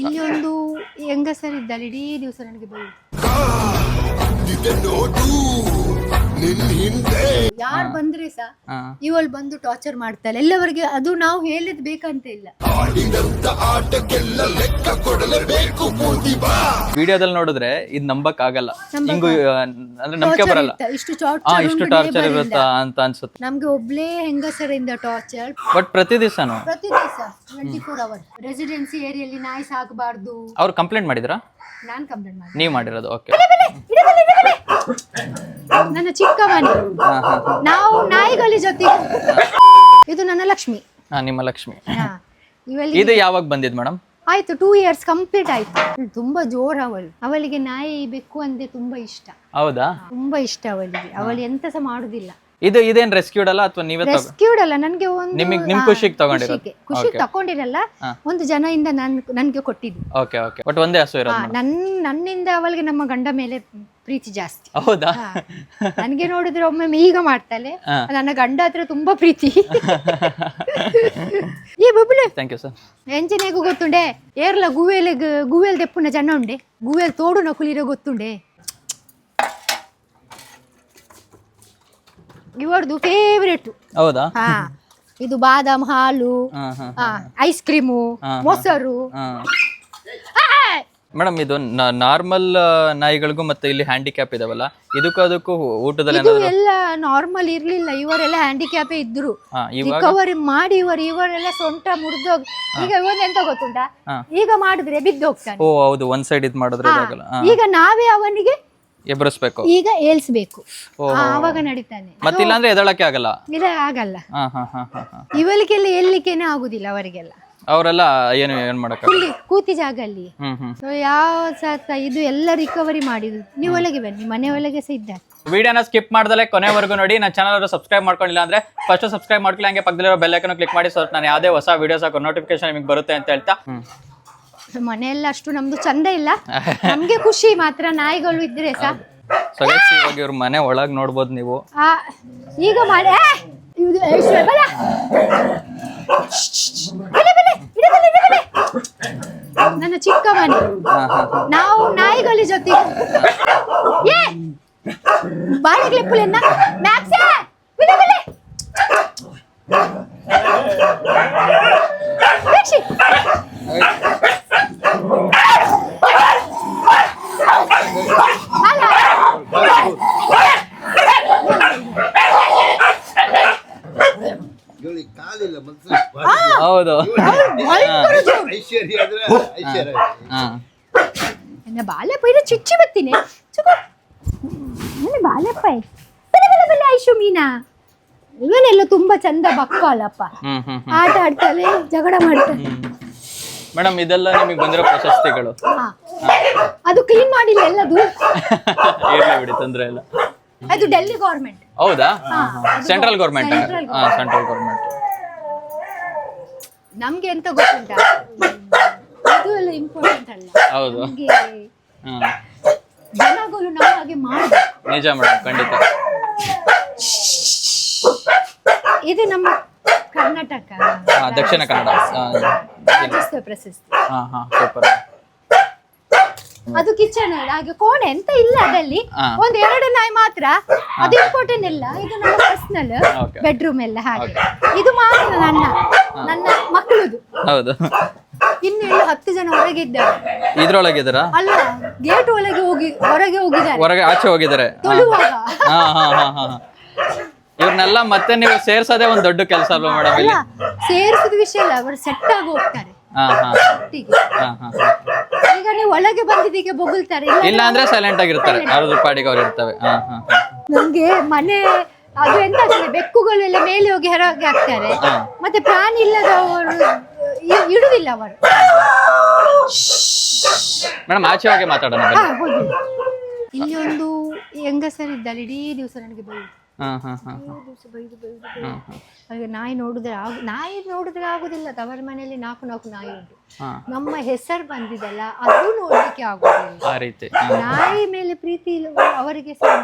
ಇಲ್ಲಿ ಒಂದು ಹೆಂಗಸರಿದ್ದಾಳೆ ಇಡೀ ದಿವಸ ನನಗೆ ಬೈದು. ಯಾರು ಬಂದ್ರೆ ಸಹ ಇವಳು ಬಂದು ಟಾರ್ಚರ್ ಮಾಡ್ತಾಳೆ ಎಲ್ಲವರಿಗೆ. ಅದು ನಾವು ಹೇಳಿದ್ ಬೇಕಂತ ಇಲ್ಲ. ವಿಡಿಯೋದಲ್ಲಿ ನೋಡಿದ್ರೆ ಇದು ನಂಬಕ್ ಆಗಲ್ಲ, ಹಿಂಗು ಅಂದ್ರೆ ನಂಬಿಕೆ ಬರಲ್ಲ. ಇಷ್ಟು ಟಾರ್ಚರ್ ಇರುತ್ತಾ ಅಂತ ಅನ್ಸುತ್ತೆ. ನಮ್ಗೆ ಒಬ್ಳೇ ಹೆಂಗಸರಿಂದ ಟಾರ್ಚರ್. ಬಟ್ ಪ್ರತಿ ದಿವಸನು 24 ಅವರ್ ರೆಸಿಡೆನ್ಸಿ ಏರಿಯಲ್ಲಿ ನಾಯಿ ಸಾಕಬಾರ್ದು. ಅವ್ರು ಕಂಪ್ಲೇಂಟ್ ಮಾಡಿದ್ರಾ? ನಾನ್ ಕಂಪ್ಲೇಂಟ್ ಮಾಡಿ. ನೀವ್ ಮಾಡಿರೋದು? ಓಕೆ. ನನ್ನ ಚಿಕ್ಕ ಮನೆ, ನಾವು ನಾಯಿಗಳ ಜೊತೆ. ಇದು ನನ್ನ ಲಕ್ಷ್ಮಿ. ನಿಮ್ಮ ಲಕ್ಷ್ಮಿ. ಇವಳಿಗೆ ಇದು ಯಾವಾಗ ಬಂದಿದ್ ಮೇಡಮ್? ಆಯ್ತು 2 years ಕಂಪ್ಲೀಟ್ ಆಯ್ತು. ತುಂಬಾ ಜೋರ್ ಅವಳಿಗೆ ನಾಯಿ ಬೆಕ್ಕು ಅಂದ್ರೆ ತುಂಬಾ ಇಷ್ಟ. ಹೌದಾ? ತುಂಬಾ ಇಷ್ಟ ಅವಳಿಗೆ. ಅವಳು ಎಂತ ಸಹ ಮಾಡುದಿಲ್ಲ. ಇದೇನ್ ರೆಸ್ಕ್ಯೂಡ್ ಅಲ್ಲ ಅಥವಾ ನೀವೇ ರೆಸ್ಕ್ಯೂಡ್ ಅಲ್ಲ, ನನ್ಗೆ ಒಂದು ನಿಮ್ ಖುಷಿಗೆ ತಗೊಂಡಿರೋದು? ಖುಷಿಗೆ ತಕೊಂಡಿರಲ್ಲ, ಒಂದು ಜನರಿಂದ ನನ್ಗೆ ಕೊಟ್ಟಿದ್ದು. Okay okay. ಬಟ್ ಒಂದೇ ಹಸು ಇರೋದು? ನನ್ನಿಂದ ಅವಳಿಗೆ ನಮ್ಮ ಗಂಡ ಮೇಲೆ ಪ್ರೀತಿ ಜಾಸ್ತಿ. ಹೌದಾ? ನನ್ಗೆ ನೋಡಿದ್ರೆ ಒಮ್ಮೊಮ್ಮೆ ಈಗ ಮಾಡ್ತಾಳೆ, ನನ್ನ ಗಂಡ ಹತ್ರ ತುಂಬಾ ಪ್ರೀತಿ. ಈ ಬಬ್ಲು ಥ್ಯಾಂಕ್ ಯು ಸರ್. ಎಂಚಿನೇಗೂ ಗೊತ್ತುಂಡೆ ಏರ್ಲ ಗೂವೆಲ್ ದೆಪ್ಪುನ ಜನ ಉಂಡೆ, ಗೂವೆಲ್ ತೋಡು ನಕುಲಿರೋ ಗೊತ್ತುಂಡೆ. ಇವರದು ಫೇವ್ರೇಟ್. ಹೌದಾ? ಇದು ಬಾದಾಮ್ ಹಾಲು, ಐಸ್ ಕ್ರೀಮು, ಮೊಸರು. ಮೇಡಮ್ ಇದು ನಾರ್ಮಲ್ ನಾಯಿಗಳಿಗೂ ಮತ್ತೆ ಇಲ್ಲಿ ಹ್ಯಾಂಡಿಕ್ಯಾಪ್ ಇದಾವಲ್ಲ, ಅದಕ್ಕೂ ಊಟದಲ್ಲಿ ಎಲ್ಲ ನಾರ್ಮಲ್ ಇರ್ಲಿಲ್ಲ. ಇವರೆಲ್ಲ ಹ್ಯಾಂಡಿಕ್ಯಾಪೇ ಇದ್ರು. ರಿಕವರಿ ಮಾಡಿ ಇವರೆಲ್ಲ ಸೊಂಟ ಮುರಿದೋಗಿ ಈಗ ಎಂತ ಗೊತ್ತುಂಟಾ, ಈಗ ಮಾಡಿದ್ರೆ ಬಿದ್ದು ಹೋಗ್ತಾನೆ. ಓ ಹೌದು, ಒಂದ್ ಸೈಡ್ ಇದ್ ಮಾಡಿದ್ರೆ ಈಗ ನಾವೇ ಅವನಿಗೆ ಎಬ್ಬರಿಸ್ಬೇಕು, ಈಗ ಏಳ್ಸ್ಬೇಕು, ಆವಾಗ ನಡೀತಾನೆ. ಮತ್ತಿಲ್ಲ ಅಂದ್ರೆ ಎದಳಕ್ಕೆ ಆಗಲ್ಲ. ಇಲ್ಲ ಆಗಲ್ಲ. ಇವಳಿಗೆಲ್ಲ ಎಲ್ಲಿಕೇನೆ ಆಗುದಿಲ್ಲ ಅವರಿಗೆಲ್ಲ. ಅವರೆಲ್ಲ ಏನ್ ಮಾಡಕ ಕೂತಿ ಜಾಗ ಅಲ್ಲಿ ಯಾವ ಸತ ಇದು ಎಲ್ಲ ರಿಕವರಿ ಮಾಡಿದ್ರು. ನೀವು ಒಳಗೆ ಬನ್ನಿ, ಮನೆ ಒಳಗೆ ಸಹ ಇದ್ದಾರೆ. ವಿಡಿಯೋನ ಸ್ಕಿಪ್ ಮಾಡ್ದಲೆ ಕೊನೆವರೆಗೂ ನೋಡಿ. ನನ್ನ ಚಾನಲ್ ಸಬ್ಸ್ಕ್ರೈಬ್ ಮಾಡ್ಕೊಂಡಿಲ್ಲ ಅಂದ್ರೆ ಫಸ್ಟ್ ಸಬ್ಸ್ಕ್ರೈಬ್ ಮಾಡ್ಕೊಳ್ಳಿ, ಹಂಗೆ ಪಕ್ಕದಲ್ಲಿರೋ ಬೆಲ್ ಐಕಾನ್ ಕ್ಲಿಕ್ ಮಾಡಿ, ಸೊ ನಾನು ಯಾವ್ದೇ ಹೊಸ ವಿಡಿಯೋಸ್ ಹಾಕೋ ನೋಟಿಫಿಕೇಶನ್ ನಿಮಗೆ ಬರುತ್ತೆ ಅಂತ ಹೇಳ್ತಾ. ಮನೆಯೆಲ್ಲ ಅಷ್ಟು ನಮ್ದು ಚಂದ ಇಲ್ಲ, ನಮ್ಗೆ ಖುಷಿ ಮಾತ್ರ ನಾಯಿಗಳು ಇದ್ರೆ ಸಹ. ಇವಾಗ ಇವ್ರ ಮನೆ ಒಳಗ್ ನೋಡ್ಬೋದು ನೀವು. ಈಗ ಮಾಡಿ ನನ್ನ ಚಿಕ್ಕ ಮನೆ, ನಾವು ನಾಯಿಗಳ ಜೊತೆ. ಬಾಳೆಗ್ಲೆಪ್ಪುಲೆನ್ನ ಮ್ಯಾಕ್ಸೆ ಬಿಲೆ ಬಿಲೆ ಹೌದು. ನನ್ನ ಬಾಲ್ಯಪ್ಪ ಇದು ಚಿಚ್ಚಿ ಬತ್ತೀನಿ. ನನ್ನ ಬಾಲ್ಯಪ್ಪ ಐಶು ಮೀನಾ ಇವನೆಲ್ಲ ತುಂಬಾ ಚಂದ ಬಕ್ಕ ಅಲ್ಲಪ್ಪ, ಆಟ ಆಡ್ತಾನೆ, ಜಗಳ ಮಾಡ್ತಾನೆ. ಮೇಡಮ್ ಇದೆಲ್ಲ ನಿಮಗೆ ಬಂದಿರೋ ಪ್ರಶಸ್ತಿಗಳು? ಅದು ಕ್ಲೀನ್ ಮಾಡಿಲ್ಲ ಎಲ್ಲದು. ಇರ್ಲಿ ಬಿಡಿ, ತೊಂದ್ರೆ ಇಲ್ಲ. ಅದು ಡೆಲ್ಲಿ ಗವರ್ಮೆಂಟ್. ಹೌದಾ? Central government. Central government. ನಮ್ಗೆ ಎಂತ ಗೊತ್ತುಂಟಾ, ಅದು ಎಲ್ಲ ಇಂಪಾರ್ಟೆಂಟ್ ಅಲ್ಲ. ಹೌದು, ಜನಗಳು ನಮ್ಮ ಹಾಗೆ ಮಾಡಿ. ನಿಜ ಮೇಡಮ್, ಖಂಡಿತ. ಇದು ನಮ್ಮ ಕರ್ನಾಟಕ, ದಕ್ಷಿಣ ಕನ್ನಡ ರಾಜ್ಯೋತ್ಸವ ಪ್ರಶಸ್ತಿ. ಸೂಪರ್. ಅದು ಕಿಚನ್ ಹಾಗೆ ಕೋಣೆ ಎಂತ ಇಲ್ಲ, ಅದಲ್ಲಿ ಒಂದ್ 2 ನಾಯಿ ಮಾತ್ರ. ಅದು ಇಂಪಾರ್ಟೆಂಟ್ ಇಲ್ಲ, ಇದು ನಮ್ಮ ಪರ್ಸನಲ್ ಬೆಡ್ರೂಮ್ ಎಲ್ಲ ಹಾಗೆ. ಇದು ಮಾತ್ರ ನನ್ನ ಮಕ್ಕಳದು. ಹೌದು. ಇನ್ನು 10 ಜನ ಹೊರಗೆ ಇದ್ದಾರೆ. ಇದ್ರೊಳಗಿದಾರ? ಅಲ್ಲ, ಗೇಟ್ ಒಳಗೆ ಹೊರಗೆ ಹೋಗಿದ್ದಾರೆ, ಹೊರಗೆ ಆಚೆ ಹೋಗಿದ್ದಾರೆ. ತೊಳುವಾಗ ಇವ್ರನ್ನೆಲ್ಲ ಮತ್ತೆ ನೀವು ಸೇರ್ಸೋದೇ ಒಂದ್ ದೊಡ್ಡ ಕೆಲಸ ಅಲ್ವಾ ಮೇಡಮ್? ಇಲ್ಲಿ ಸೇರಿಸಿದ ವಿಷಯ ಅಲ್ಲ, ಅವರು ಸೆಟ್ ಆಗಿ ಹೋಗ್ತಾರೆ. ಈಗ ನೀವು ಒಳಗೆ ಬಂದಿದ್ದೀಗ ಬೊಗಳ್ತಾರೆ, ಇಲ್ಲ ಅಂದ್ರೆ ಸೈಲೆಂಟ್ ಆಗಿರ್ತಾರೆ, ಅವ್ರದ್ದು ಪಾಡಿಗೆ ಅವ್ರು ಇರ್ತವೆ. ನಮ್ಗೆ ಮನೆ ಅದು ಎಂತ ಆಗ್ತದೆ, ಬೆಕ್ಕುಗಳು ಎಲ್ಲ ಮೇಲೆ ಹೋಗಿ ಹೊರಗೆ ಹಾಕ್ತಾರೆ, ಮತ್ತೆ ಪ್ರಾಣಿ ಇಲ್ಲದವರು ಇಡುದಿಲ್ಲ ಅವರು. ಮೇಡಮ್ ಆಚೆ ಹೋಗಿ ಮಾತಾಡೋಣ. ಇಲ್ಲಿ ಒಂದು ಹೆಂಗಸರಿದ್ದಾಳೆ ಇಡೀ ದಿವಸ ನನಗೆ ಬೈದು. ಹಾಗೆ ನಾಯಿ ನೋಡಿದ್ರೆ ಆಗುದಿಲ್ಲ. ತವರ ಮನೆಯಲ್ಲಿ 4 ನಾಯಿ ಉಂಟು. ನಮ್ಮ ಹೆಸರು ಬಂದಿದಲ್ಲ, ಅದು ನೋಡ್ಲಿಕ್ಕೆ ಆಗುದಿಲ್ಲ. ನಾಯಿ ಮೇಲೆ ಪ್ರೀತಿ ಅವರಿಗೆ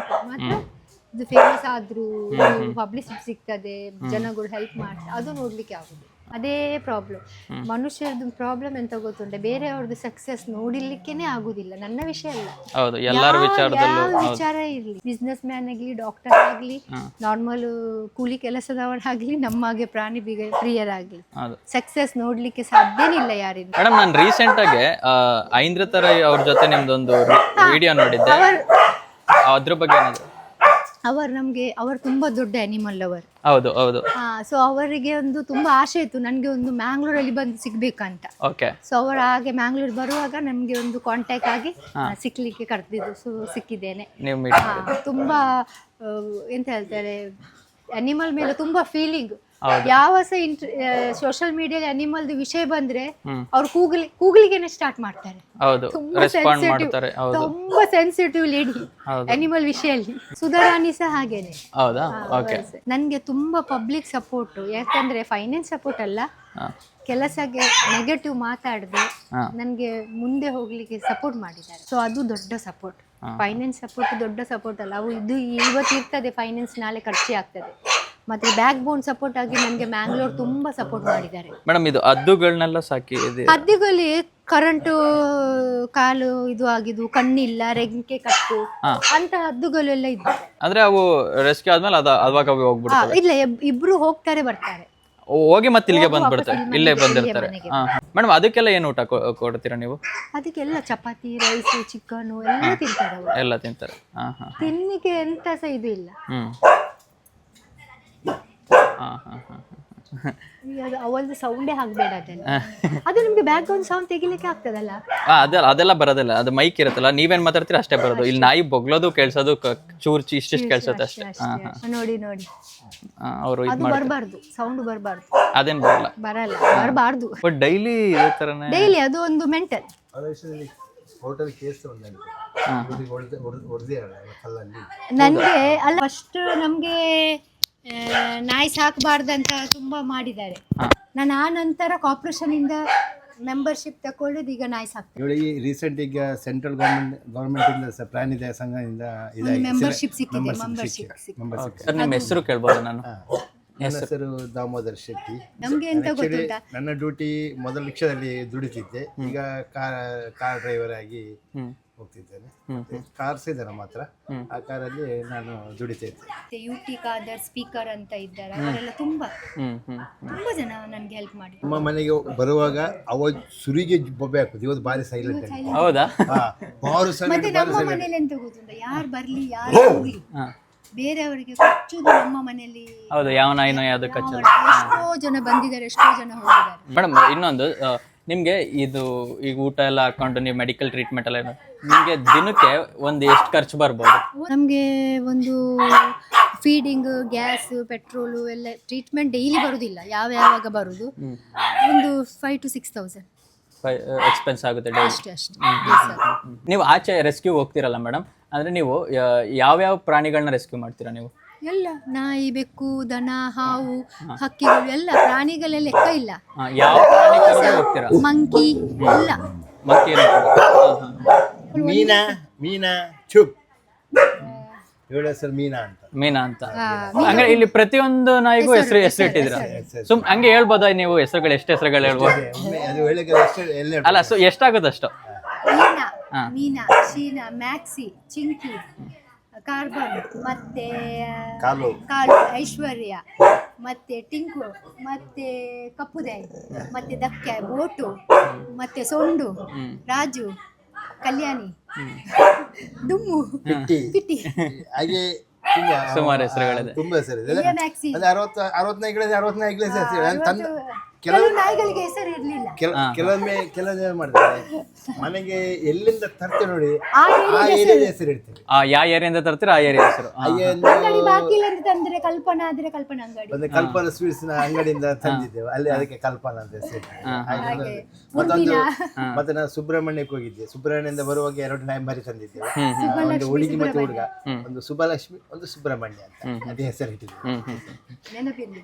ಮಾತ್ರ ಇದು ಫೇಮಸ್ ಆದ್ರೂ ಪಬ್ಲಿಸಿಟಿ ಸಿಗ್ತದೆ, ಜನಗಳು ಹೆಲ್ಪ್ ಮಾಡ್ತಾರೆ, ಅದು ನೋಡ್ಲಿಕ್ಕೆ ಆಗುದಿಲ್ಲ. ಅದೇ ಪ್ರಾಬ್ಲಮ್. ಮನುಷ್ಯರದ್ದು ಪ್ರಾಬ್ಲಮ್ ಎಂತ ಗೊತ್ತುಂಟೆ, ಬೇರೆಯವ್ರದ್ದು ಸಕ್ಸಸ್ ನೋಡಿಲಿಕ್ಕೇನೆ ಆಗುದಿಲ್ಲ. ನನ್ನ ವಿಷಯ ಅಲ್ಲ, ಹೌದು, ಎಲ್ಲರ ವಿಚಾರದಲ್ಲೂ ವಿಚಾರ ಇರ್ಲಿ, ಬಿಸ್ನೆಸ್ ಮ್ಯಾನ್ ಆಗ್ಲಿ, ಡಾಕ್ಟರ್ ಆಗ್ಲಿ, ನಾರ್ಮಲ್ ಕೂಲಿ ಕೆಲಸದವರಾಗ್ಲಿ, ನಮ್ಮಾಗೆ ಪ್ರಾಣಿ ಪ್ರಿಯರಾಗ್ಲಿ, ಸಕ್ಸಸ್ ನೋಡ್ಲಿಕ್ಕೆ ಸಾಧ್ಯನೇ ಇಲ್ಲ ಯಾರಿಂದ. ಮೇಡಮ್, ನಾನು ರೀಸೆಂಟ್ ಆಗಿ ಐಂದ್ರತರ ಅವ್ರ ಜೊತೆ ನಿಮ್ದೊಂದು ವಿಡಿಯೋ ನೋಡಿದ್ದೆ, ಅದ್ರ ಬಗ್ಗೆ ಏನಾದ್ರು? ಅವರು ತುಂಬಾ ದೊಡ್ಡ ಅನಿಮಲ್ ಲವರ್. ಹೌದು ಹೌದು. ಸೊ ಅವರಿಗೆ ಒಂದು ತುಂಬಾ ಆಸೆ ಇತ್ತು ನನಗೆ ಒಂದು ಮ್ಯಾಂಗ್ಳೂರಲ್ಲಿ ಬಂದು ಸಿಗ್ಬೇಕಂತ. ಓಕೆ. ಸೊ ಅವರು ಹಾಗೆ ಮ್ಯಾಂಗ್ಳೂರ್ ಬರುವಾಗ ನಮ್ಗೆ ಒಂದು ಕಾಂಟ್ಯಾಕ್ಟ್ ಆಗಿ ಸಿಕ್ಲಿಕ್ಕೆ ಕರೆದಿದ್ದು. ಸೊ ಸಿಕ್ಕಿದ್ದೇನೆ. ತುಂಬಾ ಎಂತ ಹೇಳ್ತಾರೆ, ಅನಿಮಲ್ ಮೇಲೆ ತುಂಬಾ ಫೀಲಿಂಗ್. ಯಾವ ಸೋಷಿಯಲ್ ಮೀಡಿಯಾದಲ್ಲಿ ಅನಿಮಲ್ದು ವಿಷಯ ಬಂದ್ರೆ ಅವ್ರು ಕೂಗ್ಲಿಗೆನೆ ಸ್ಟಾರ್ಟ್ ಮಾಡ್ತಾರೆ. ತುಂಬಾ ಸೆನ್ಸಿಟಿವ್ ಲೇಡಿ ಅನಿಮಲ್ ವಿಷಯಲ್ಲಿ. ಸುಧಾರಾಣಿ ಸಹ ಹಾಗೇನೆ. ನನ್ಗೆ ತುಂಬಾ ಪಬ್ಲಿಕ್ ಸಪೋರ್ಟ್, ಯಾಕಂದ್ರೆ ಫೈನಾನ್ಸ್ ಸಪೋರ್ಟ್ ಅಲ್ಲ, ಕೆಲಸಕ್ಕೆ ನೆಗೆಟಿವ್ ಮಾತಾಡದೆ ನನ್ಗೆ ಮುಂದೆ ಹೋಗ್ಲಿಕ್ಕೆ ಸಪೋರ್ಟ್ ಮಾಡಿದ್ದಾರೆ. ಸೊ ಅದು ದೊಡ್ಡ ಸಪೋರ್ಟ್. ಫೈನಾನ್ಸ್ ಸಪೋರ್ಟ್ ದೊಡ್ಡ ಸಪೋರ್ಟ್ ಅಲ್ಲ, ಅವು ಇದು ಇವತ್ತು ಇರ್ತದೆ, ಫೈನಾನ್ಸ್ ನಾಳೆ ಖರ್ಚೆ ಆಗ್ತದೆ. ಮತ್ತೆ ಬ್ಯಾಕ್ ಬೋನ್ ಸಪೋರ್ಟ್ ಆಗಿ ನನ್ಗೆ ಮ್ಯಾಂಗ್ಳೂರ್ ತುಂಬಾ ಸಪೋರ್ಟ್ ಮಾಡಿದ್ದಾರೆ. ಮೇಡಮ್, ಇದು ಹದ್ದುಗಳನ್ನೆಲ್ಲ ಸಾಕಿ ಹದ್ದುಗಳು ಕರೆಂಟು ಕಾಲು ಇದು ಆಗಿದ್ದು, ಕಣ್ಣಿಲ್ಲ, ರೆಂಕೆ ಕಟ್ಟು ಅಂತ ಹದ್ದುಗಳೆಲ್ಲ ಇದ್ದು. ಅಂದ್ರೆ ಅವು ರೆಸ್ಕ್ಯೂ ಆದ್ಮೇಲೆ ಅವಾಗ ಹೋಗ್ಬಿಡ್ತಾರೆ? ಇಲ್ಲ, ಇಬ್ರು ಹೋಗ್ತಾರೆ ಬರ್ತಾರೆ, ಹೋಗಿ ಮತ್ತೆ ಇಲ್ಲಿಗೆ ಬಂದ್ಬಿಡ್ತಾರೆ, ಇಲ್ಲೇ ಬಂದಿರ್ತಾರೆ. ಮೇಡಮ್, ಅದಕ್ಕೆಲ್ಲ ಏನು ಊಟ ಕೊಡ್ತೀರಾ ನೀವು? ಅದಕ್ಕೆಲ್ಲ ಚಪಾತಿ, ರೈಸ್, ಚಿಕನ್ ಎಲ್ಲ ತಿಂತಾರೆ. ಎಲ್ಲ ತಿಂತಾರೆ. ತಿನ್ನಿಕ್ಕೆ ಎಂತ ಸಹ ಇದು ಇಲ್ಲ. ಅವಳದು ಸೌಂಡೇ ಹಾಕ್ಬೇಡ, ಅದು ನಿಮ್ಗೆ ಬ್ಯಾಕ್ ಗ್ರೌಂಡ್ ಸೌಂಡ್ ತೆಗಿಲಿಕ್ಕೆ ಆಗ್ತದಲ್ಲ? ಅದೆಲ್ಲ ಬರೋದಿಲ್ಲ, ಅದು ಮೈಕ್ ಇರುತ್ತಲ್ಲ, ನೀವೇನ್ ಮಾತಾಡ್ತೀರಾ ಅಷ್ಟೇ ಬರೋದು. ಇಲ್ಲಿ ನಾಯಿ ಬೊಗ್ಳೋದು ಕೇಳಿಸೋದು ಚೂರ್ ಇಷ್ಟಿಷ್ಟು ಕೇಳಿಸುತ್ತೆ ಅಷ್ಟೇ. ನೋಡಿ ನೋಡಿ, ಅವರು ಬರಬಾರ್ದು, ಸೌಂಡ್ ಬರಬಾರ್ದು. ಅದೇನ್ ಬರಲ್ಲ, ಬರಬಾರ್ದು. ಡೈಲಿ ಡೈಲಿ ಅದು ಒಂದು ಮೆಂಟಲ್. ನನ್ಗೆ ಅಲ್ಲ, ಫಸ್ಟ್ ನಮ್ಗೆ ನಾಯಿ ಸಾಕಬಾರ್ದಂತ ತುಂಬಾ ಮಾಡಿದ್ದಾರೆ. ನಾನು ಆ ನಂತರ ಕಾರ್ಪೊರೇಷನ್ ಇಂದ ಮೆಂಬರ್ಶಿಪ್ ತಕೊಳ್ಳೋದು, ಈಗ ನಾಯಿ ಸಾಕ್ತಾರೆ. ರೀಸೆಂಟ್ ಈಗ ಸೆಂಟ್ರಲ್ ಗವರ್ಮೆಂಟ್ ಇಂದ ಪ್ರಾಣಿ ದಯಾ ಸಂಘದಿಂದ ಮೆಂಬರ್ಶಿಪ್ ಸಿಕ್ಕಿದೆ. ಸರ್, ನಿಮ್ಮ ಹೆಸರು ಕೇಳ್ಬೋದು? ನಾನು ನನ್ನ ಹೆಸರು ದಾಮೋದರ್ ಶೆಟ್ಟಿ. ನಮ್ಗೆ ಎಂತ ಗೊತ್ತುಂಟಾ, ನನ್ನ ಡ್ಯೂಟಿ ಮೊದಲ ರಿಕ್ಷಾದಲ್ಲಿ ದುಡಿತಿದ್ದೆ, ಈಗ ಕಾರ್ ಡ್ರೈವರ್ ಆಗಿ ಹೋಗ್ತಿದ್ದೇನೆ. ಕಾರ್ಸ್ ಇದೆ ನಮ್ಮ ಹತ್ರ, ಆ ಕಾರಲ್ಲಿ ನಾನು ದುಡಿತಾ ಇದ್ದೆ. ಯುಟಿ ಖಾದರ್ ಸ್ಪೀಕರ್ ಅಂತ ಇದ್ದಾರೆ, ಅವರೆಲ್ಲ ತುಂಬಾ ಜನ ನನ್ಗೆ ಹೆಲ್ಪ್ ಮಾಡಿ. ನಮ್ಮ ಮನೆಗೆ ಬರುವಾಗ ಅವ ಸುರಿಗೆ ಬೊಬ್ಬೆ ಹಾಕುದು, ಇವತ್ತು ಬಾರಿ ಸೈಲೆಂಟ್ ಆಗಿ. ಹೌದಾ? ಮತ್ತೆ ನಮ್ಮ ಮನೇಲಿ ಎಂತ ಗೊತ್ತುಂಟಾ, ಯಾರು ಬರ್ಲಿ ಯಾರು ಹೋಗ್ಲಿ, ಬೇರೆಯವರಿಗೆ ಕಚ್ಚುದು ನಮ್ಮ ಮನೆಯಲ್ಲಿ. ಹೌದು, ಯಾವ ನಾಯಿನೋ ಯಾವ್ದು ಕಚ್ಚಲ್ಲ. ಎಷ್ಟೋ ಜನ ಬಂದಿದ್ದಾರೆ, ಎಷ್ಟೋ ಜನ ಹೋಗಿದ್ದಾರೆ. ಮೇಡಮ್, ಇನ್ನೊಂದು, ನಿಮ್ಗೆ ಇದು ಈಗ ಊಟ ಎಲ್ಲ ಹಾಕೊಂಡು ನೀವು ಮೆಡಿಕಲ್ ಟ್ರೀಟ್ಮೆಂಟ್ ಎಲ್ಲ ನಿಮ್ಗೆ ದಿನಕ್ಕೆ ಒಂದು ಎಷ್ಟು ಖರ್ಚು ಬರ್ಬೋದು? ನಮ್ಗೆ ಒಂದು ಫೀಡಿಂಗ್, ಗ್ಯಾಸ್, ಪೆಟ್ರೋಲು ಎಲ್ಲ ಟ್ರೀಟ್ಮೆಂಟ್ ಡೈಲಿ ಬರುದಿಲ್ಲ, ಯಾವಾಗ ಬರುದು, ಒಂದು 5,000 to 6,000 ಎಕ್ಸ್ಪೆನ್ಸ್ ಆಗುತ್ತೆ ಅಷ್ಟೇ. ನೀವು ಆಚೆ ರೆಸ್ಕ್ಯೂ ಹೋಗ್ತಿರಲ್ಲ ಮೇಡಮ್, ಅಂದ್ರೆ ನೀವು ಯಾವ್ಯಾವ ಪ್ರಾಣಿಗಳನ್ನ ರೆಸ್ಕ್ಯೂ ಮಾಡ್ತೀರಾ ನೀವು? ಎಲ್ಲ ನಾಯಿ, ಬೆಕ್ಕು, ದನ, ಹಾವು, ಹಕ್ಕಿಗಳು, ಎಲ್ಲ ಪ್ರಾಣಿಗಳೆಲ್ಲ ಲೆಕ್ಕ ಇಲ್ಲ. ಯಾವ ಪ್ರಾಣಿಗಳಿಗೆ ಹೋಗ್ತೀರಾ? ಮಂಕಿ ಎಲ್ಲ. ಮೀನಾ ಚುಪ್, ಇವಳ ಹೆಸರು ಮೀನಾ ಅಂತ. ಹಂಗೆ ಇಲ್ಲಿ ಪ್ರತಿಯೊಂದು ನಾಯಿಗೂ ಹೆಸರು ಇಟ್ಟಿದ್ದೀರಾ? ಹಂಗೆ ಹೇಳ್ಬೋದಾ ನೀವು ಹೆಸರುಗಳು? ಎಷ್ಟು ಹೆಸರುಗಳು ಹೇಳ್ಬೋದು? ಅಲ್ಲ, ಸೊ ಎಷ್ಟಾಗುತ್ತೆ ಅಷ್ಟು? ಮೀನಾ, ಶೀನಾ, ಮ್ಯಾಕ್ಸಿ, ಚಿಂಕಿ, ಕಾರ್ಬನ್, ಮತ್ತೆ ಕಾಲು, ಐಶ್ವರ್ಯ, ಮತ್ತೆ ಟಿಂಕು, ಮತ್ತೆ ಕಪ್ಪುದಾಯಿ, ಮತ್ತೆ ದಕ್ಕೆ, ಬೋಟು, ಮತ್ತೆ ಸೊಂಡು, ರಾಜು, ಕಲ್ಯಾಣಿ, ಡುಮ್ಮು, ಪಿಟ್ಟಿ, ಹಾಗೆ ಸುಮಾರು ಹೆಸರುಗಳಿದೆ. ತುಂಬಾ ಹೆಸರಿದೆ. 60 ನಾಯಿಗಳಿದೆ. ಕೆಲವು ನಾಯಿಗಳಿಗೆ ಹೆಸರು ಇರ್ಲಿಲ್ಲ. ಕೆಲವೊಮ್ಮೆ ಮಾಡ್ತಾರೆ, ಮನೆಗೆ ಎಲ್ಲಿಂದ ತರ್ತೇವೆ ನೋಡಿ ಆ ಏರಿಯಾದ ಹೆಸರು ಇಡ್ತೇವೆ. ಯಾವ ಏರಿಯಿಂದ ತರ್ತೀರ ಆ ಏರಿಯಾ ಹೆಸರು. ಅಂಗಡಿ ಬಾಕಿಲಿಂದ ತಂದ್ರೆ ಕಲ್ಪನಾ ಆದ್ರೆ ಕಲ್ಪನಾ ಅಂಗಡಿ, ಒಂದು ಕಲ್ಪನಾ ಸ್ವೀಟ್ಸ್ ನ ಅಂಗಡಿಯಿಂದ ತಂದಿದ್ದೇವೆ, ಅಲ್ಲಿ ಅದಕ್ಕೆ ಕಲ್ಪನಾ ಅಂತ ಹೆಸರು. ಮತ್ತೆ ನಾನು ಸುಬ್ರಹ್ಮಣ್ಯಕ್ಕೆ ಹೋಗಿದ್ದೆ, ಸುಬ್ರಹ್ಮಣ್ಯದಿಂದ ಬರುವಾಗ 2 ನಾಯಿ ಮರಿ ತಂದಿದ್ದೇವೆ, ಒಂದು ಹುಡುಗಿ ಮತ್ತೆ ಹುಡುಗ, ಒಂದು ಸುಬ್ಬಲಕ್ಷ್ಮಿ, ಒಂದು ಸುಬ್ರಹ್ಮಣ್ಯ ಅಂತ, ಅದೇ ಹೆಸರು ಇಟ್ಟಿದ್ದೇವೆ.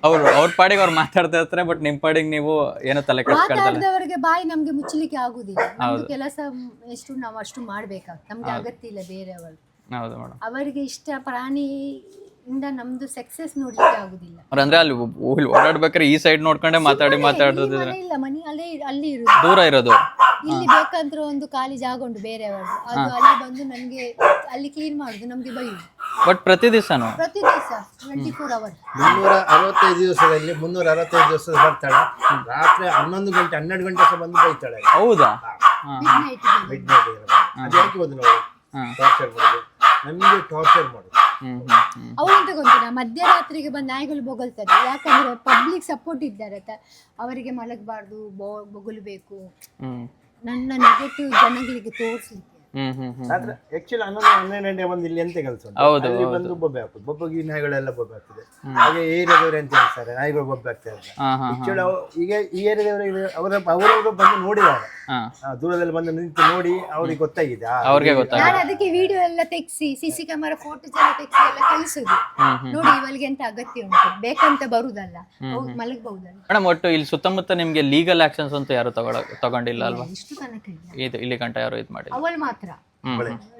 ಅವ್ರ ಪಾಡಿಗೆ ಅವ್ರು ಮಾತಾಡ್ತಾ ಇರ್ತಾರೆ, ಬಟ್ ನಿಮ್ ಪಾಡಿಗೆ ನೀವು ಏನೋ ತಲೆ ಮಾತಾಡಿದವರಿಗೆ ಬಾಯಿ ನಮ್ಗೆ ಮುಚ್ಚಲಿಕ್ಕೆ ಆಗುದಿಲ್ಲ. ನಮ್ದು ಕೆಲಸ ಎಷ್ಟು ನಾವು ಅಷ್ಟು ಮಾಡ್ಬೇಕಾಗ್ತದೆ, ನಮ್ಗೆ ಅಗತ್ಯ ಇಲ್ಲ ಬೇರೆಯವರು. ಅವರಿಗೆ ಇಷ್ಟ ಪ್ರಾಣಿ ಇಂದ ನಮ್ದು ಸಕ್ಸಸ್ ನೋಡ್ಲಿಕ್ಕೆ ಆಗುದಿಲ್ಲ. ಅಂದ್ರೆ ಅಲ್ಲಿ ಓಡಾಡ್ಬೇಕಾದ್ರೆ ಈ ಸೈಡ್ ನೋಡ್ಕೊಂಡೆ ಮಾತಾಡ್ತಿದ್ರೆ ಮನೆ ಇಲ್ಲ, ಮನೆ ಅಲ್ಲಿ ಇರುದು, ದೂರ ಇರೋದು. ಇಲ್ಲಿ ಬೇಕಂದ್ರೆ ಒಂದು ಖಾಲಿ ಜಾಗ ಉಂಟು ಬೇರೆಯವರು, ಅದು ಅಲ್ಲಿ ಬಂದು ನಮ್ಗೆ ಅಲ್ಲಿ ಕ್ಲೀನ್ ಮಾಡುದು, ನಮ್ಗೆ ಬೈಯುದು. ಬಟ್ ಪ್ರತಿ ದಿವಸನು ಪ್ರತಿ ದಿವಸ 24 hours 365 ದಿವಸದಲ್ಲಿ 365 ದಿವಸ ಬರ್ತಾಳೆ. ರಾತ್ರಿ 11 ಗಂಟೆ 12 ಗಂಟೆ ಸಹ ಬಂದು ಬೈತಾಳೆ. ಹೌದಾ? midnight ಗೆ. ಮಿಡ್ ನೈಟ್ ಅದು ಯಾಕೆ ಬಂದು ನಾವು ಟಾರ್ಚರ್ ಮಾಡೋದು, ನಮಗೆ ಟಾರ್ಚರ್ ಮಾಡೋದು. ಅವಳು ಎಂತ ಗೊತ್ತಿಲ್ಲ, ಮಧ್ಯರಾತ್ರಿಗೆ ಬಂದು ನಾಯಿಗಳು ಬೊಗಳ್ತದೆ. ಯಾಕಂದ್ರೆ ಪಬ್ಲಿಕ್ ಸಪೋರ್ಟ್ ಇದ್ದಾರೆ, ಅವರಿಗೆ ಮಲಗಬಾರ್ದು, ಬೊಗಳ್ಬೇಕು, ನನ್ನ ನೆಗೆಟಿವ್ ಜನಗಳಿಗೆ ತೋರಿಸ್ಲಿಕ್ಕೆ. ಆದ್ರೆ ಆಕ್ಚುಲಿ 11 ಗಂಟೆ ಬಂದು ಇಲ್ಲಿ ಎಂತ ಕೆಲಸ ಅಲ್ಲಿ ಬಂದು ಬೊಬ್ಬೆ ಹಾಕುದು, ಬೊಬ್ಬೆಗೆ ನಾಯಿಗಳೆಲ್ಲ ಬೊಬ್ಬೆ ಆಗ್ತದೆ. ಹಾಗೆ ಏರಿಯಾದವರು ಎಂತ ಹೇಳ್ತಾರೆ, ನಾಯಿಗಳು ಬೊಬ್ಬೆ ಆಗ್ತದೆ. ಆಕ್ಚುಲಿ ಈಗ ಈ ಏರಿಯಾದವರು ಅವರವರು ಬಂದು ನೋಡಿದ್ದಾರೆ, ದೂರದಲ್ಲಿ ಬಂದು ನಿಂತು ನೋಡಿ ಅವ್ರಿಗೆ ಗೊತ್ತಾಗಿದೆ. ನಾನು ಅದಕ್ಕೆ ವಿಡಿಯೋ ಎಲ್ಲ ತೆಗ್ಸಿ CC ಕ್ಯಾಮೆರಾ ಫೋಟೋಸ್ ಎಲ್ಲ ತೆಗ್ಸಿ ಎಲ್ಲ ಕಳಿಸುದು. ನೋಡಿ ಇವಳಿಗೆ ಎಂತ ಅಗತ್ಯ ಉಂಟು, ಬೇಕಂತ ಬರುದಲ್ಲ, ಮಲಗಬಹುದಲ್ಲ. ಮೇಡಮ್, ಒಟ್ಟು ಇಲ್ಲಿ ಸುತ್ತಮುತ್ತ ನಿಮ್ಗೆ ಲೀಗಲ್ ಆಕ್ಷನ್ಸ್ ಅಂತ ಯಾರು ತಗೊಂಡಿಲ್ಲ ಅಲ್ವಾ? ಇಷ್ಟು ತನಕ ಇಲ್ಲ. ಇಲ್ಲಿ ಗಂಟ ಯಾರು ಇದು ಮಾಡಿ ಅವಳು ಮಾತ್ರ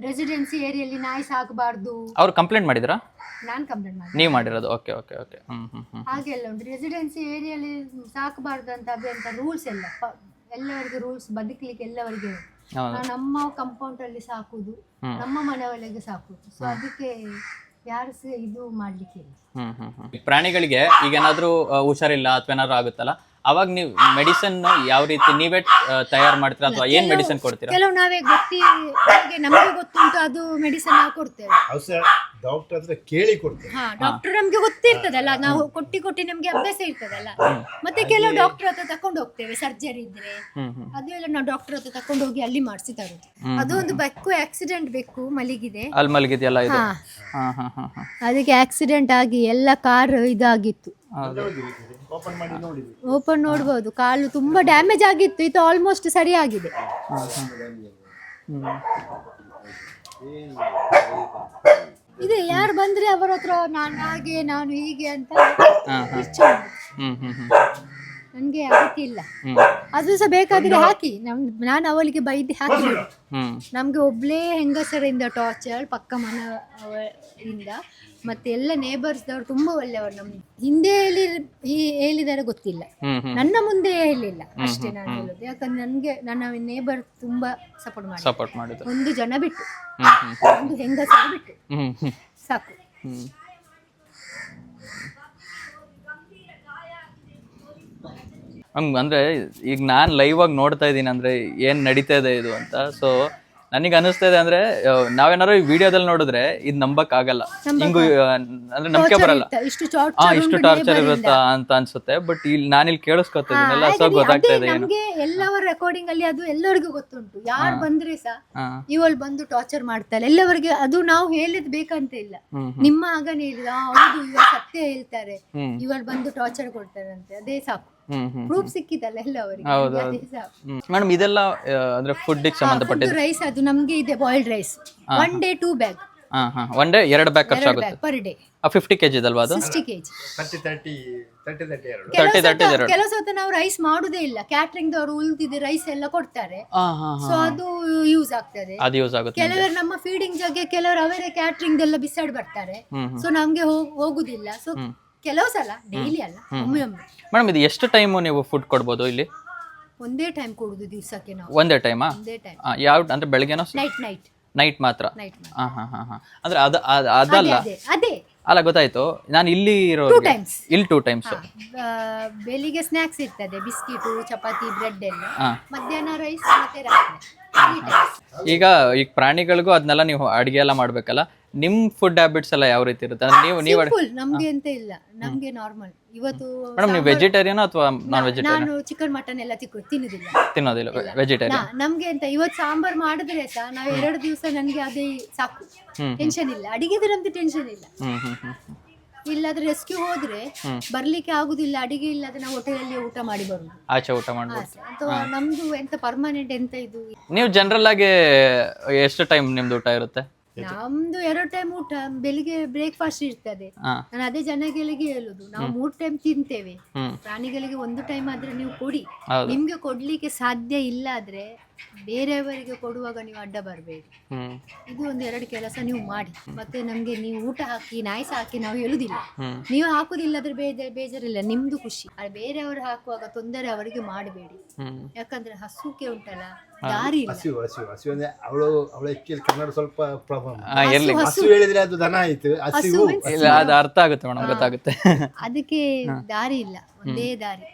ರೆಸಿಡೆನ್ಸಿ ಏರಿಯಲ್ಲಿ ನಾಯಿ ಸಾಕಬಾರ್ದು. ಅವ್ರು ಕಂಪ್ಲೇಂಟ್ ಮಾಡಿದ್ರಾ? ನಾನು ಕಂಪ್ಲೇಂಟ್ ಮಾಡಿ. ನೀವು ಮಾಡಿರೋದು? Okay okay okay. ಹಾಗೆಲ್ಲ ಉಂಟು. ರೆಸಿಡೆನ್ಸಿ ಏರಿಯಲ್ಲಿ ಸಾಕಬಾರ್ದು ಅಂತ ಅಂತ ರೂಲ್ಸ್ ಎಲ್ಲ ಎಲ್ಲವರಿಗೆ ರೂಲ್ಸ್, ಬದುಕಲಿಕ್ಕೆ ಎಲ್ಲವರಿಗೆ. ನಮ್ಮ ಕಾಂಪೌಂಡ್ ಅಲ್ಲಿ ಸಾಕುದು, ನಮ್ಮ ಮನೆ ಒಳಗೆ ಸಾಕುದು. ಸೊ ಅದಕ್ಕೆ ಯಾರು ಸಹ ಇದು ಮಾಡ್ಲಿಕ್ಕೆ ಇಲ್ಲ. ಪ್ರಾಣಿಗಳಿಗೆ ಈಗ ಏನಾದ್ರೂ ಹುಷಾರಿಲ್ಲ ಅಥವಾ ಏನಾದ್ರು ಆಗುತ್ತಲ್ಲ, ಅವಾಗ ನೀವು ಮೆಡಿಸಿನ್ ಯಾವ ರೀತಿ ನೀವೇ ತಯಾರು ಮಾಡ್ತೀರಾ ಅಥವಾ ಏನ್ ಮೆಡಿಸಿನ್ ಕೊಡ್ತೀರಾ? ಕೆಲವು ನಾವೇ ನಮಗೆ ಗೊತ್ತುಂಟು ಅದು ಮೆಡಿಸಿನ್ ನಾವು ಕೊಡ್ತೇವೆ. ಡಾಕ್ಟರ್ ಹತ್ರ ಕೇಳಿ ಕೊಡ್ತೇವೆ. ಡಾಕ್ಟರ್ ನಮ್ಗೆ ಗೊತ್ತಿರ್ತದಲ್ಲ, ನಾವು ಕೊಟ್ಟಿ ನಮ್ಗೆ ಅಭ್ಯಾಸ ಇರ್ತದಲ್ಲ. ಮತ್ತೆ ಕೆಲವು ಡಾಕ್ಟರ್ ಹತ್ರ ತಕೊಂಡು ಹೋಗ್ತೇವೆ, ಸರ್ಜರಿ ಇದ್ರೆ ಅದು ಎಲ್ಲ ನಾವು ಡಾಕ್ಟರ್ ಹತ್ರ ತಕೊಂಡು ಹೋಗಿ ಅಲ್ಲಿ ಮಾಡಿಸಿ ತರುದು. ಅದು ಒಂದು ಬೆಕ್ಕು ಆಕ್ಸಿಡೆಂಟ್, ಬೆಕ್ಕು ಮಲಗಿದೆ, ಅಲ್ಲಿ ಮಲಗಿದೆಯಲ್ಲ ಇದು. ಅದಕ್ಕೆ ಆಕ್ಸಿಡೆಂಟ್ ಆಗಿ ಎಲ್ಲ ಕಾರ್ ಇದಾಗಿತ್ತು. ಓಪನ್ ನೋಡ್ಬೋದು, ಕಾಲು ತುಂಬಾ ಡ್ಯಾಮೇಜ್ ಆಗಿತ್ತು. ಇದು ಆಲ್ಮೋಸ್ಟ್ ಸರಿ ಆಗಿದೆ. ಇದೆ ಯಾರು ಬಂದ್ರೆ ಅವರ ಹತ್ರ ನಾನು ಹಾಗೆ ನಾನು ಹೀಗೆ ಅಂತ ನನ್ಗೆ ಅಗತ್ಯ ಇಲ್ಲ. ಅದು ಸಹ ಬೇಕಾದ್ರೆ ಹಾಕಿ, ನಾನು ಅವಳಿಗೆ ಬೈದು ಹಾಕಿ. ನಮ್ಗೆ ಒಬ್ಳೇ ಹೆಂಗಸರಿಂದ ಟಾರ್ಚರ್, ಪಕ್ಕ ಮನೆಯಿಂದ, ಮತ್ತೆ ಎಲ್ಲ ನೇಬರ್ಸ್ದವ್ರು ತುಂಬಾ ಒಳ್ಳೆಯವರು. ನಮ್ಗೆ ಹಿಂದೆ ಹೇಳಿದಾರೆ ಗೊತ್ತಿಲ್ಲ, ನನ್ನ ಮುಂದೆ ಹೇಳಿಲ್ಲ ಅಷ್ಟೇ ನಾನು ಹೇಳೋದು. ಯಾಕಂದ್ರೆ ನನ್ಗೆ ನನ್ನ ನೇಬರ್ ತುಂಬಾ ಸಪೋರ್ಟ್ ಮಾಡಿದ್ರು. ಒಂದು ಜನ ಬಿಟ್ಟು, ಒಂದು ಹೆಂಗಸರು ಬಿಟ್ಟು ಸಾಕು. ಅಂದ್ರೆ ಈಗ ನಾನ್ ಲೈವ್ ಆಗಿ ನೋಡ್ತಾ ಇದ್ದೀನಿ ಅಂದ್ರೆ ಏನ್ ನಡೀತಾ ಇದೆ ಇದು ಅಂತ. ಸೊ ನನಗೆ ಅನಿಸ್ತಾ ಇದೆ ಅಂದ್ರೆ ನಾವೇನಾದ್ರು ಈ ವಿಡಿಯೋದಲ್ಲಿ ನೋಡಿದ್ರೆ ಇದು ನಂಬಕ್ ಆಗಲ್ಲ, ಹಿಂಗು ಅಂದ್ರೆ ನಂಬಿಕೆ ಬರಲ್ಲ, ಇಷ್ಟು ಟಾರ್ಚರ್ ಇರುತ್ತಾ ಅಂತ ಅನ್ಸುತ್ತೆ. ಬಟ್ ಇಲ್ಲಿ ನಾನಿಲ್ಲಿ ಕೇಳಿಸ್ಕೊತಿದ್ದೀನಲ್ಲ, ಸೊ ಗೊತ್ತಾಗ್ತಾ ಇದೆ. ನಮ್ಗೆ ಎಲ್ಲವರ ರೆಕಾರ್ಡಿಂಗ್ ಅಲ್ಲಿ ಅದು ಎಲ್ಲರಿಗೂ ಗೊತ್ತುಂಟು. ಯಾರು ಬಂದ್ರೆ ಸಹ ಇವಳು ಬಂದು ಟಾರ್ಚರ್ ಮಾಡ್ತಾರೆ ಎಲ್ಲವರಿಗೆ. ಅದು ನಾವು ಹೇಳಿದ್ ಬೇಕಂತ ಇಲ್ಲ, ನಿಮ್ಮ ಆಗನೇ ಹೇಳಿದ ಹೌದು ಇವಾಗ ಸತ್ಯ ಹೇಳ್ತಾರೆ, ಇವಳು ಬಂದು ಟಾರ್ಚರ್ ಕೊಡ್ತಾರೆ ಅಂತ, ಅದೇ ಸಾಕು. ಪ್ರೂಫ್ ಸಿಕ್ಕಿದಲ್ಲ ಎಲ್ಲವರಿಗೆ. ಮೇಡಮ್, ಇದೆಲ್ಲ ಅಂದ್ರೆ ಫುಡ್ ಗೆ ಸಂಬಂಧಪಟ್ಟ ರೈಸ್, ಅದು ನಮ್ಗೆ ಇದೆ boiled rice. 1 day 2 bag. One day 2 bag ಖರ್ಚಾಗುತ್ತೆ ಪರ್ ಡೇ. 50 kg ಅಲ್ವಾ ಅದು? 60 kg. 30 ಕೆಲವು ಸತ ನಾವು ರೈಸ್ ಮಾಡುದೇ ಇಲ್ಲ, ಕ್ಯಾಟರಿಂಗ್ ದವರು ಉಳಿದಿದೆ ರೈಸ್ ಎಲ್ಲ ಕೊಡ್ತಾರೆ. ಸೊ ಅದು ಯೂಸ್ ಆಗ್ತದೆ, ಅದು ಯೂಸ್ ಆಗುತ್ತೆ. ಕೆಲವರು ನಮ್ಮ ಫೀಡಿಂಗ್ ಜಾಗೆ ಕೆಲವರು ಅವರೇ ಕ್ಯಾಟರಿಂಗ್ ಎಲ್ಲ ಬಿಸಾಡ್ ಬರ್ತಾರೆ. ಸೊ ನಮ್ಗೆ ಹೋಗುದಿಲ್ಲ. ಸೊ ಕೆಲವು ಸಲ, ಡೈಲಿ ಅಲ್ಲ, ಒಮ್ಮೆ ಒಮ್ಮೆ. ಮೇಡಮ್, ಇದು ಎಷ್ಟು ಟೈಮ್ ನೀವು ಫುಡ್ ಕೊಡ್ಬೋದು ಇಲ್ಲಿ? ಒಂದೇ ಟೈಮ್ ಕೊಡುದು ದಿವಸಕ್ಕೆ ನಾವು. ಒಂದೇ ಟೈಮಾ? ಯಾವ ಅಂದ್ರೆ ಬೆಳಗ್ಗೆನೋ ನೈಟ್ ಮಾತ್ರ? ಅಂದ್ರೆ ಅದಲ್ಲ, ಅಲ್ಲ ಗೊತ್ತಾಯ್ತು. ನಾನು ಇಲ್ಲಿ ಇಲ್ಲಿ 2 times. ಬೆಳಿಗ್ಗೆ ಸ್ನಾಕ್ಸ್ ಇರ್ತದೆ, ಬಿಸ್ಕಿಟು, ಚಪಾತಿ, ಬ್ರೆಡ್ ಎಲ್ಲ. ಮಧ್ಯಾಹ್ನ ರೈಸ್, ಮತ್ತೆ ರಾತ್ರಿ. ಈಗ ಪ್ರಾಣಿಗಳಿಗೂ ಅದನ್ನೆಲ್ಲ ನೀವು ಅಡಿಗೆ ಎಲ್ಲ ಮಾಡ್ಬೇಕಲ್ಲ, ನಿಮ್ ಫುಡ್ ಹ್ಯಾಬಿಟ್ಸ್ ಎಲ್ಲ ಯಾವ ರೀತಿ ಇರುತ್ತೆ? ನೀವು ನಮ್ಗೆ ಎಂತ ಇಲ್ಲ, ನಮ್ಗೆ ನಾರ್ಮಲ್. ಇವತ್ತು ಮೇಡಮ್, ನೀವು ವೆಜಿಟೇರಿಯನ್ ಅಥವಾ ನಾನ್ ವೆಜಿಟೇರಿಯನ್? ನಾನು ಚಿಕನ್ ಮಟನ್ ಎಲ್ಲ ತಿನ್ನೋದಿಲ್ಲ, ವೆಜಿಟೇರಿಯನ್. ನಮ್ಗೆ ಎಂತ ಇವತ್ತು ಸಾಂಬಾರ್ ಮಾಡಿದ್ರೆ ಸಹ ನಾವು 2 ದಿವಸ ನನ್ಗೆ ಅದೇ ಸಾಕು, ಟೆನ್ಷನ್ ಇಲ್ಲ. ಅಡಿಗೆದು ನಮ್ಗೆ ಟೆನ್ಷನ್ ಇಲ್ಲ. ಇಲ್ಲಾದ್ರೆ ರೆಸ್ಕ್ಯೂ ಹೋದ್ರೆ ಬರ್ಲಿಕ್ಕೆ ಆಗುದಿಲ್ಲ, ಅಡಿಗೆ ಇಲ್ಲದ್ರೆ ನಾವು ಹೋಟೆಲಲ್ಲಿ ಊಟ ಮಾಡಿ ಬರುದು, ಆಚೆ ಊಟ ಮಾಡ್ಬೋದು. ನಮ್ದು ಎಂತ ಪರ್ಮನೆಂಟ್ ಎಂತ ಇದು. ನೀವು ಜನರಲ್ ಆಗಿ ಎಷ್ಟು ಟೈಮ್ ನಿಮ್ದು ಊಟ ಇರುತ್ತೆ? ನಮ್ದು 2 ಟೈಮ್ ಊಟ. ಬೆಳಿಗ್ಗೆ ಬ್ರೇಕ್ಫಾಸ್ಟ್ ಇರ್ತದೆ. ನಾನು ಅದೇ ಜನಗಳಿಗೆ ಹೇಳುದು, ನಾವು 3 ಟೈಮ್ ತಿಂತೇವೆ. ಪ್ರಾಣಿಗಳಿಗೆ 1 ಟೈಮ್ ಆದ್ರೆ ನೀವು ಕೊಡಿ. ನಿಮ್ಗೆ ಕೊಡ್ಲಿಕ್ಕೆ ಸಾಧ್ಯ ಇಲ್ಲ ಆದ್ರೆ ಬೇರೆಯವರಿಗೆ ಕೊಡುವಾಗ ನೀವು ಅಡ್ಡ ಬರಬೇಡಿ. ಇದು ಒಂದು 2 ಕೆಲಸ ನೀವು ಮಾಡಿ. ಮತ್ತೆ ನಮ್ಗೆ ನೀವು ಊಟ ಹಾಕಿ ನಾಯಿ ಸಾಕಿ ನಾವು ಹೇಳುದಿಲ್ಲ, ನೀವು ಹಾಕುದಿಲ್ಲದ್ರೆ ಬೇಜಾರಿಲ್ಲ, ನಿಮ್ದು ಖುಷಿ. ಆದ್ರೆ ಬೇರೆಯವರು ಹಾಕುವಾಗ ತೊಂದರೆ ಅವರಿಗೆ ಮಾಡಬೇಡಿ. ಯಾಕಂದ್ರೆ ಹಸುಕ್ಕೆ ಉಂಟಲ್ಲ ದಾರಿ ಇಲ್ಲ. ಹಸು ಅಂದ್ರೆ ಅವಳು ಆಕ್ಚುಲಿ ಕನ್ನಡ ಸ್ವಲ್ಪ ಪ್ರಾಬ್ಲಮ್. ಹಸು ಹೇಳಿದ್ರೆ ಅದು ದನ ಆಯ್ತು, ಹಸಿವು ಅದು ಅರ್ಥ ಆಗುತ್ತೆ ಮೇಡಮ್, ಗೊತ್ತಾಗುತ್ತೆ. ಅದಕ್ಕೆ ದಾರಿ ಇಲ್ಲ, ಒಂದೇ ದಾರಿ,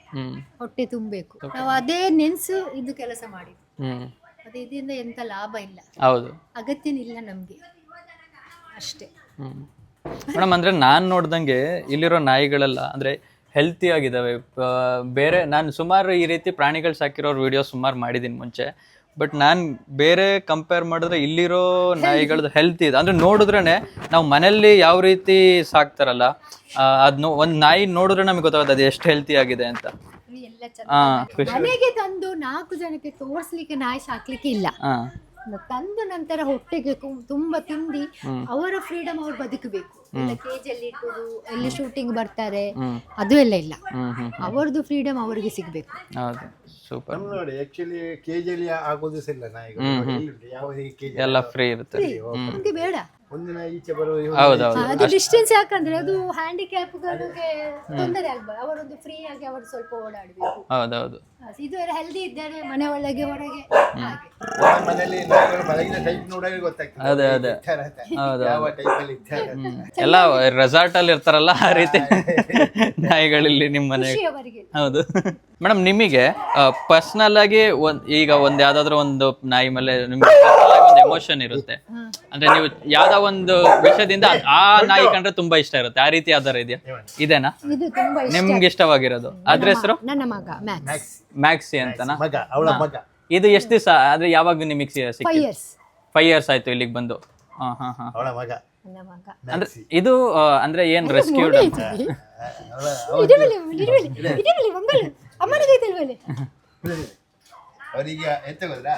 ಹೊಟ್ಟೆ ತುಂಬಬೇಕು. ನಾವು ಅದೇ ನೆನ್ಸು ಇದು ಕೆಲಸ ಮಾಡಿ, ಮತ್ತೆ ಇದರಿಂದ ಎಂತ ಲಾಭ ಇಲ್ಲ, ಹೌದು, ಅಗತ್ಯನಿಲ್ಲ ನಮ್ಗೆ ಅಷ್ಟೇ. ಮೇಡಮ್ ಅಂದ್ರೆ ನಾನ್ ನೋಡ್ದಂಗೆ ಇಲ್ಲಿರೋ ನಾಯಿಗಳೆಲ್ಲ ಅಂದ್ರೆ ಹೆಲ್ತಿ ಆಗಿದಾವೆ. ಬೇರೆ ನಾನು ಸುಮಾರು ಈ ರೀತಿ ಪ್ರಾಣಿಗಳು ಸಾಕಿರೋರು ವಿಡಿಯೋ ಸುಮಾರು ಮಾಡಿದ್ದೀನಿ ಮುಂಚೆ. ಬಟ್ ನಾನು ಬೇರೆ ಕಂಪೇರ್ ಮಾಡಿದ್ರೆ ಇಲ್ಲಿರೋ ನಾಯಿಗಳದ್ದು ಹೆಲ್ತಿ ಇದೆ. ಅಂದ್ರೆ ನೋಡಿದ್ರೇನೆ ನಾವು ಮನೆಯಲ್ಲಿ ಯಾವ ರೀತಿ ಸಾಕ್ತಾರಲ್ಲ, ಅದನ್ನ ಒಂದು ನಾಯಿ ನೋಡಿದ್ರೆ ನಮಗೆ ಗೊತ್ತಾಗುತ್ತೆ ಅದು ಎಷ್ಟು ಹೆಲ್ತಿ ಆಗಿದೆ ಅಂತ. ಮನೆಗೆ ತಂದು 4 ಜನಕ್ಕೆ ತೋರ್ಸ್ಲಿಕ್ಕೆ ನಾಯಿ ಸಾಕ್ಲಿಕ್ಕೆ ಇಲ್ಲ. ತಂದು ನಂತರ ಹೊಟ್ಟೆಗೆ ತುಂಬಾ ತಿಂದಿ ಅವರ ಫ್ರೀಡಮ್ ಅವ್ರು ಬದುಕಬೇಕು. ಕೇಜಲ್ಲಿ ಇಟ್ಟುದು, ಎಲ್ಲಿ ಶೂಟಿಂಗ್ ಬರ್ತಾರೆ ಅದು ಎಲ್ಲ ಇಲ್ಲ, ಅವರದ್ದು ಫ್ರೀಡಮ್ ಅವರಿಗೆ ಸಿಗ್ಬೇಕು. ಸೂಪರ್ ನೋಡಿ. ಆಕ್ಚುಲಿ ಕೇಜಲ್ಲಿ ಆಗೋದು ಇಲ್ಲ ನಾಯಿಗಳು, ಯಾವ ಕೇಜ್ ಎಲ್ಲ ಫ್ರೀ ಇರುತ್ತೆ, ನಮ್ಗೆ ಬೇಡ. ಒಂದಿನ ಈಚೆ ಬರುವ ಅದು ಡಿಸ್ಟೆನ್ಸ್, ಯಾಕಂದ್ರೆ ಅದು ಹ್ಯಾಂಡಿಕ್ಯಾಪ್ಗಳಿಗೆ ತೊಂದರೆ ಆಗ್ಬಾರ್ದು. ಅವರೊಂದು ಫ್ರೀ ಆಗಿ ಅವರು ಸ್ವಲ್ಪ ಓಡಾಡಬೇಕು. ಹೌದೌದು, ಇದು ಹೆಲ್ದಿ ಇದ್ದಾರೆ, ಮನೆ ಒಳಗೆ ಹೊರಗೆ ಹಾಗೆ. ಮನೆಯಲ್ಲಿ ನಾಯಿಗಳು ಮಲಗಿದ ಟೈಪ್ ನೋಡೋಕೆ ಗೊತ್ತಾಗ್ತದೆ. ಅದೇ ಅದೇ ಯಾವ ಟೈಪ್ ಅಲ್ಲಿ ಇದ್ದಾರೆ. ಎಲ್ಲ ರೆಸಾರ್ಟ್ ಅಲ್ಲಿ ಇರ್ತಾರಲ್ಲ ಆ ರೀತಿ ನಾಯಿಗಳಲ್ಲಿ ನಿಮ್ಮ ಮನೆ. ಹೌದು ಮೇಡಮ್, ನಿಮಗೆ ಪರ್ಸನಲ್ ಆಗಿ ಈಗ ಒಂದ್ ಯಾವ್ದಾದ್ರು ಒಂದು ನಾಯಿ ಮೇಲೆ ನಿಮ್ಗೆ ಒಂದು ಎಮೋಷನ್ ಇರುತ್ತೆ, ಅಂದ್ರೆ ನೀವು ಯಾವ್ದೋ ಒಂದು ವಿಷಯದಿಂದ ಆ ನಾಯಿ ಕಂಡ್ರೆ ತುಂಬಾ ಇಷ್ಟ ಇರುತ್ತೆ, ಆ ರೀತಿ ಯಾವ್ದಾರ ಇದೆಯಾ? ಇದೇನಾ ಇದು ತುಂಬಾ ನಿಮ್ಗೆ ಇಷ್ಟವಾಗಿರೋದು? ಅದ್ರ ಹೆಸರು ನನ್ನ ಮಗ ಮ್ಯಾಕ್ಸಿ ಅಂತನಾ? ಮಗ, ಅವಳ ಮಗ. ಇದು ಎಷ್ಟು ದಿವಸ ಆದ್ರೆ ಯಾವಾಗ ನಿಮಗೆ 5 years ಆಯ್ತು ಇಲ್ಲಿಗೆ ಬಂದು? ಅವಳ ಮಗ. ಅಂದ್ರೆ ಇದು ಅಂದ್ರೆ ಏನ್ ರೆಸ್ಕ್ಯೂಡ್? ಅವರಿಗೆ ಎಂತ ಗೊತ್ತಾ,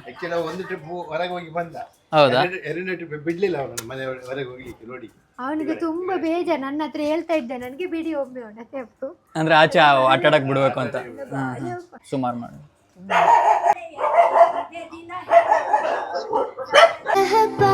ಆಕ್ಚುಲಿ ಒಂದು ಟ್ರಿಪ್ ಹೊರಗೆ ಹೋಗಿ ಬಂದ. ಹೌದಾ? 2 ಟ್ರಿಪ್ ಬಿಡ್ಲಿಲ್ಲ ಅವನನ್ನು ಮನೆ ಹೊರಗೆ ಹೋಗ್ಲಿಕ್ಕೆ. ನೋಡಿ ಅವನಿಗೆ ತುಂಬಾ ಬೇಜಾರು, ನನ್ನ ಹತ್ರ ಹೇಳ್ತಾ ಇದ್ದೆ ನನಗೆ ಬಿಡಿ ಒಮ್ಮೆ ಅವನಕ್ಕೆ. ಅಂದ್ರೆ ಆಚೆ ಆಟಾಡಕ್ ಬಿಡ್ಬೇಕು ಅಂತ ಸುಮಾರು ಮಾಡಿ. है